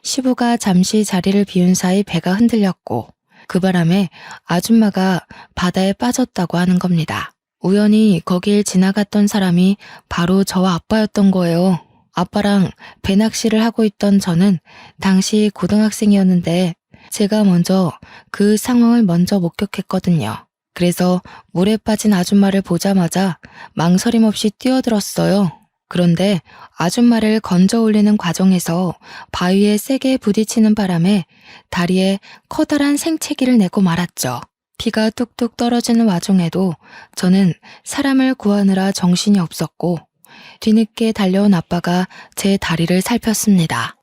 시부가 잠시 자리를 비운 사이 배가 흔들렸고 그 바람에 아줌마가 바다에 빠졌다고 하는 겁니다. 우연히 거길 지나갔던 사람이 바로 저와 아빠였던 거예요. 아빠랑 배낚시를 하고 있던 저는 당시 고등학생이었는데 제가 먼저 그 상황을 먼저 목격했거든요. 그래서 물에 빠진 아줌마를 보자마자 망설임 없이 뛰어들었어요. 그런데 아줌마를 건져 올리는 과정에서 바위에 세게 부딪히는 바람에 다리에 커다란 생채기를 내고 말았죠. 피가 뚝뚝 떨어지는 와중에도 저는 사람을 구하느라 정신이 없었고 뒤늦게 달려온 아빠가 제 다리를 살폈습니다.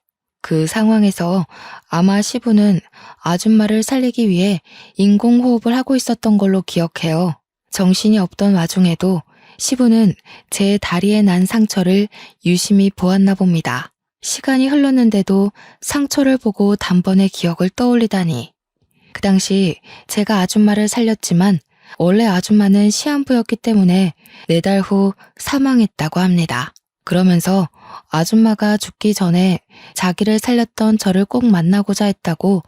그 상황에서 아마 시부는 아줌마를 살리기 위해 인공호흡을 하고 있었던 걸로 기억해요. 정신이 없던 와중에도 시부는 제 다리에 난 상처를 유심히 보았나 봅니다. 시간이 흘렀는데도 상처를 보고 단번에 기억을 떠올리다니. 그 당시 제가 아줌마를 살렸지만 원래 아줌마는 시한부였기 때문에 4달 후 사망했다고 합니다. 그러면서 아줌마가 죽기 전에 자기를 살렸던 저를 꼭 만나고자 했다고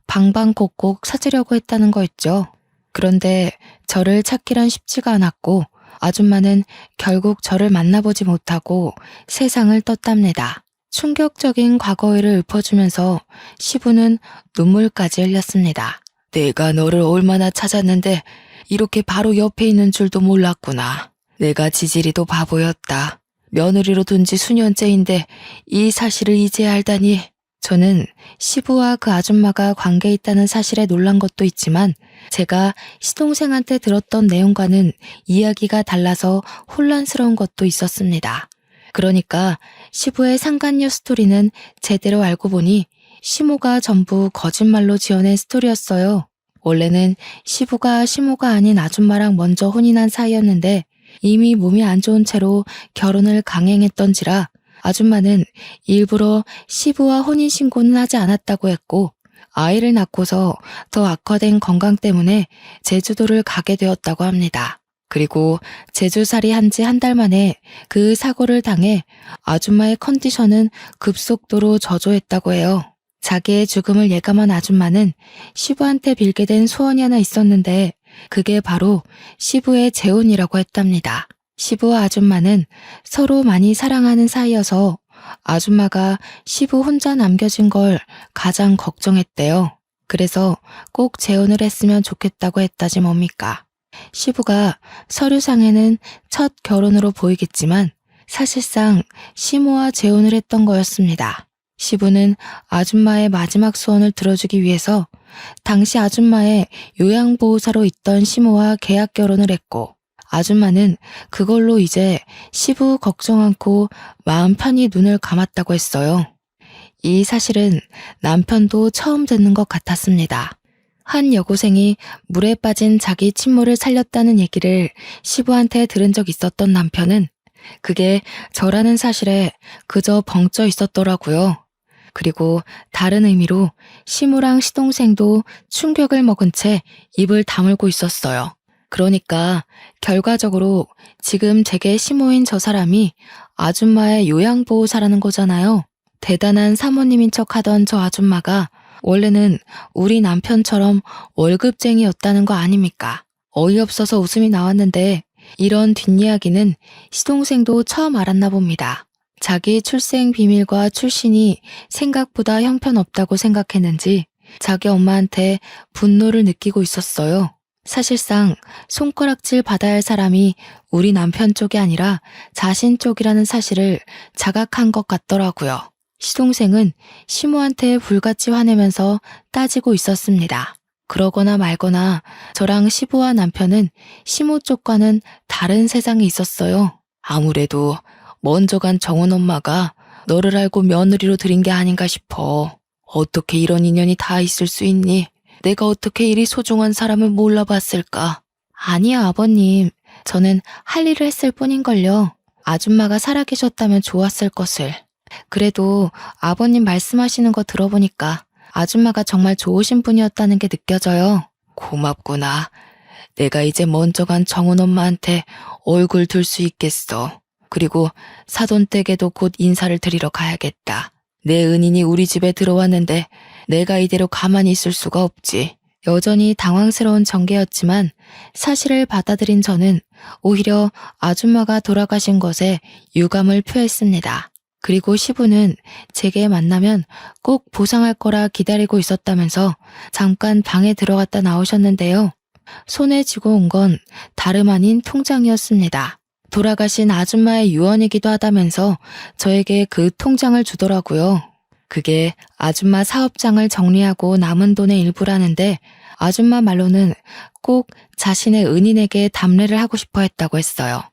방방곡곡 찾으려고 했다는 거였죠. 그런데 저를 찾기란 쉽지가 않았고 아줌마는 결국 저를 만나보지 못하고 세상을 떴답니다. 충격적인 과거일을 읊어주면서 시부는 눈물까지 흘렸습니다. 내가 너를 얼마나 찾았는데 이렇게 바로 옆에 있는 줄도 몰랐구나. 내가 지질이도 바보였다. 며느리로 둔 지 수년째인데 이 사실을 이제 알다니. 저는 시부와 그 아줌마가 관계 있다는 사실에 놀란 것도 있지만 제가 시동생한테 들었던 내용과는 이야기가 달라서 혼란스러운 것도 있었습니다. 그러니까 시부의 상간녀 스토리는 제대로 알고 보니 시모가 전부 거짓말로 지어낸 스토리였어요. 원래는 시부가 시모가 아닌 아줌마랑 먼저 혼인한 사이였는데 이미 몸이 안 좋은 채로 결혼을 강행했던지라 아줌마는 일부러 시부와 혼인신고는 하지 않았다고 했고 아이를 낳고서 더 악화된 건강 때문에 제주도를 가게 되었다고 합니다. 그리고 제주살이 한 지 한 달 만에 그 사고를 당해 아줌마의 컨디션은 급속도로 저조했다고 해요. 자기의 죽음을 예감한 아줌마는 시부한테 빌게 된 소원이 하나 있었는데 그게 바로 시부의 재혼이라고 했답니다. 시부와 아줌마는 서로 많이 사랑하는 사이여서 아줌마가 시부 혼자 남겨진 걸 가장 걱정했대요. 그래서 꼭 재혼을 했으면 좋겠다고 했다지 뭡니까. 시부가 서류상에는 첫 결혼으로 보이겠지만 사실상 시모와 재혼을 했던 거였습니다. 시부는 아줌마의 마지막 소원을 들어주기 위해서 당시 아줌마의 요양보호사로 있던 시모와 계약 결혼을 했고 아줌마는 그걸로 이제 시부 걱정 않고 마음 편히 눈을 감았다고 했어요. 이 사실은 남편도 처음 듣는 것 같았습니다. 한 여고생이 물에 빠진 자기 친모를 살렸다는 얘기를 시부한테 들은 적 있었던 남편은 그게 저라는 사실에 그저 벙쪄 있었더라고요. 그리고 다른 의미로 시모랑 시동생도 충격을 먹은 채 입을 다물고 있었어요. 그러니까 결과적으로 지금 제게 시모인 저 사람이 아줌마의 요양보호사라는 거잖아요. 대단한 사모님인 척 하던 저 아줌마가 원래는 우리 남편처럼 월급쟁이였다는 거 아닙니까? 어이없어서 웃음이 나왔는데 이런 뒷이야기는 시동생도 처음 알았나 봅니다. 자기 출생 비밀과 출신이 생각보다 형편없다고 생각했는지 자기 엄마한테 분노를 느끼고 있었어요. 사실상 손가락질 받아야 할 사람이 우리 남편 쪽이 아니라 자신 쪽이라는 사실을 자각한 것 같더라고요. 시동생은 시모한테 불같이 화내면서 따지고 있었습니다. 그러거나 말거나 저랑 시부와 남편은 시모 쪽과는 다른 세상에 있었어요. 아무래도 먼저 간 정은 엄마가 너를 알고 며느리로 들인 게 아닌가 싶어. 어떻게 이런 인연이 다 있을 수 있니? 내가 어떻게 이리 소중한 사람을 몰라봤을까? 아니요, 아버님. 저는 할 일을 했을 뿐인걸요. 아줌마가 살아계셨다면 좋았을 것을. 그래도 아버님 말씀하시는 거 들어보니까 아줌마가 정말 좋으신 분이었다는 게 느껴져요. 고맙구나. 내가 이제 먼저 간 정은 엄마한테 얼굴 들 수 있겠어. 그리고 사돈댁에도 곧 인사를 드리러 가야겠다. 내 은인이 우리 집에 들어왔는데 내가 이대로 가만히 있을 수가 없지. 여전히 당황스러운 전개였지만 사실을 받아들인 저는 오히려 아줌마가 돌아가신 것에 유감을 표했습니다. 그리고 시부는 제게 만나면 꼭 보상할 거라 기다리고 있었다면서 잠깐 방에 들어갔다 나오셨는데요. 손에 쥐고 온 건 다름 아닌 통장이었습니다. 돌아가신 아줌마의 유언이기도 하다면서 저에게 그 통장을 주더라고요. 그게 아줌마 사업장을 정리하고 남은 돈의 일부라는데 아줌마 말로는 꼭 자신의 은인에게 답례를 하고 싶어 했다고 했어요.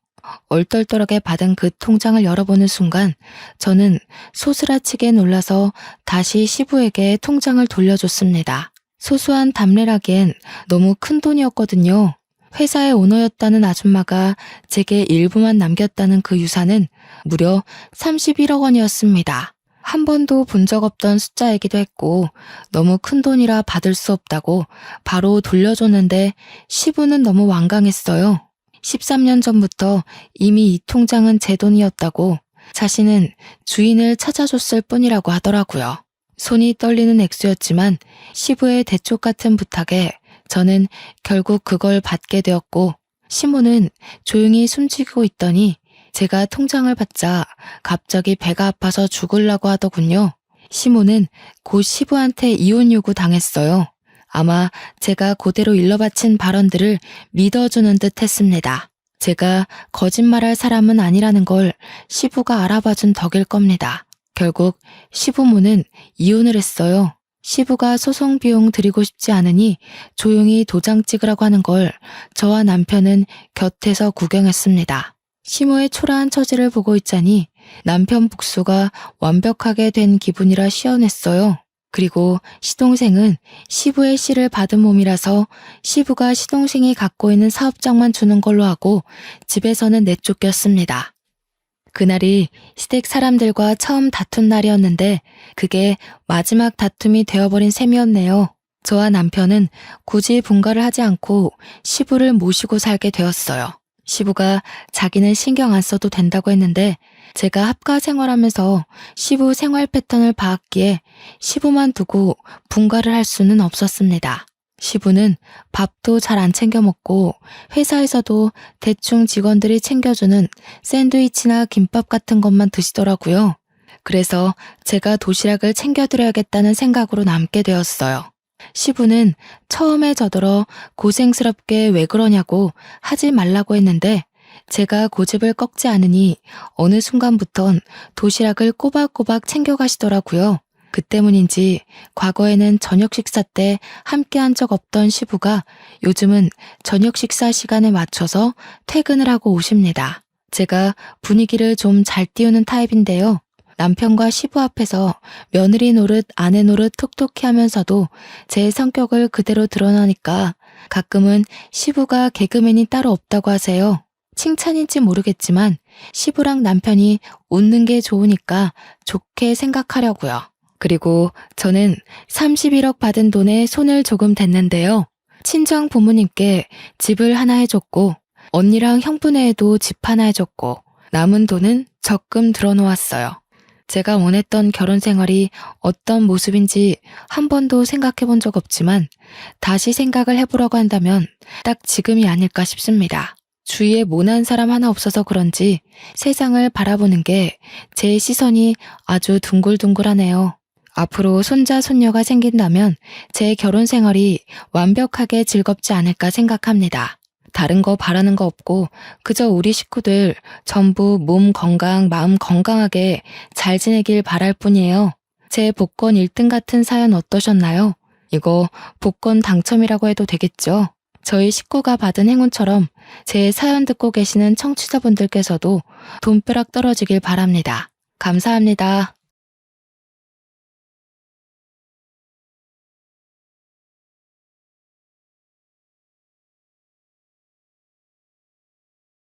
얼떨떨하게 받은 그 통장을 열어보는 순간 저는 소스라치게 놀라서 다시 시부에게 통장을 돌려줬습니다. 소소한 답례라기엔 너무 큰 돈이었거든요. 회사의 오너였다는 아줌마가 제게 일부만 남겼다는 그 유산은 무려 31억 원이었습니다. 한 번도 본 적 없던 숫자이기도 했고 너무 큰 돈이라 받을 수 없다고 바로 돌려줬는데 시부는 너무 완강했어요. 13년 전부터 이미 이 통장은 제 돈이었다고 자신은 주인을 찾아줬을 뿐이라고 하더라고요. 손이 떨리는 액수였지만 시부의 대쪽 같은 부탁에 저는 결국 그걸 받게 되었고 시모는 조용히 숨지고 있더니 제가 통장을 받자 갑자기 배가 아파서 죽으려고 하더군요. 시모는 곧 시부한테 이혼 요구 당했어요. 아마 제가 그대로 일러바친 발언들을 믿어주는 듯 했습니다. 제가 거짓말할 사람은 아니라는 걸 시부가 알아봐준 덕일 겁니다. 결국 시부모는 이혼을 했어요. 시부가 소송 비용 드리고 싶지 않으니 조용히 도장 찍으라고 하는 걸 저와 남편은 곁에서 구경했습니다. 시모의 초라한 처지를 보고 있자니 남편 복수가 완벽하게 된 기분이라 시원했어요. 그리고 시동생은 시부의 씨를 받은 몸이라서 시부가 시동생이 갖고 있는 사업장만 주는 걸로 하고 집에서는 내쫓겼습니다. 그날이 시댁 사람들과 처음 다툰 날이었는데 그게 마지막 다툼이 되어버린 셈이었네요. 저와 남편은 굳이 분가를 하지 않고 시부를 모시고 살게 되었어요. 시부가 자기는 신경 안 써도 된다고 했는데 제가 합가 생활하면서 시부 생활 패턴을 봐왔기에 시부만 두고 분가를 할 수는 없었습니다. 시부는 밥도 잘 안 챙겨 먹고 회사에서도 대충 직원들이 챙겨주는 샌드위치나 김밥 같은 것만 드시더라고요. 그래서 제가 도시락을 챙겨드려야겠다는 생각으로 남게 되었어요. 시부는 처음에 저더러 고생스럽게 왜 그러냐고 하지 말라고 했는데 제가 고집을 꺾지 않으니 어느 순간부턴 도시락을 꼬박꼬박 챙겨가시더라고요. 그 때문인지 과거에는 저녁 식사 때 함께한 적 없던 시부가 요즘은 저녁 식사 시간에 맞춰서 퇴근을 하고 오십니다. 제가 분위기를 좀 잘 띄우는 타입인데요. 남편과 시부 앞에서 며느리 노릇 아내 노릇 톡톡히 하면서도 제 성격을 그대로 드러나니까 가끔은 시부가 개그맨이 따로 없다고 하세요. 칭찬인지 모르겠지만 시부랑 남편이 웃는 게 좋으니까 좋게 생각하려고요. 그리고 저는 31억 받은 돈에 손을 조금 댔는데요. 친정 부모님께 집을 하나 해줬고 언니랑 형부네에도 집 하나 해줬고 남은 돈은 적금 들어놓았어요. 제가 원했던 결혼 생활이 어떤 모습인지 한 번도 생각해 본 적 없지만 다시 생각을 해보려고 한다면 딱 지금이 아닐까 싶습니다. 주위에 모난 사람 하나 없어서 그런지 세상을 바라보는 게 제 시선이 아주 둥글둥글하네요. 앞으로 손자, 손녀가 생긴다면 제 결혼 생활이 완벽하게 즐겁지 않을까 생각합니다. 다른 거 바라는 거 없고 그저 우리 식구들 전부 몸 건강, 마음 건강하게 잘 지내길 바랄 뿐이에요. 제 복권 1등 같은 사연 어떠셨나요? 이거 복권 당첨이라고 해도 되겠죠? 저희 식구가 받은 행운처럼 제 사연 듣고 계시는 청취자분들께서도 돈벼락 떨어지길 바랍니다. 감사합니다.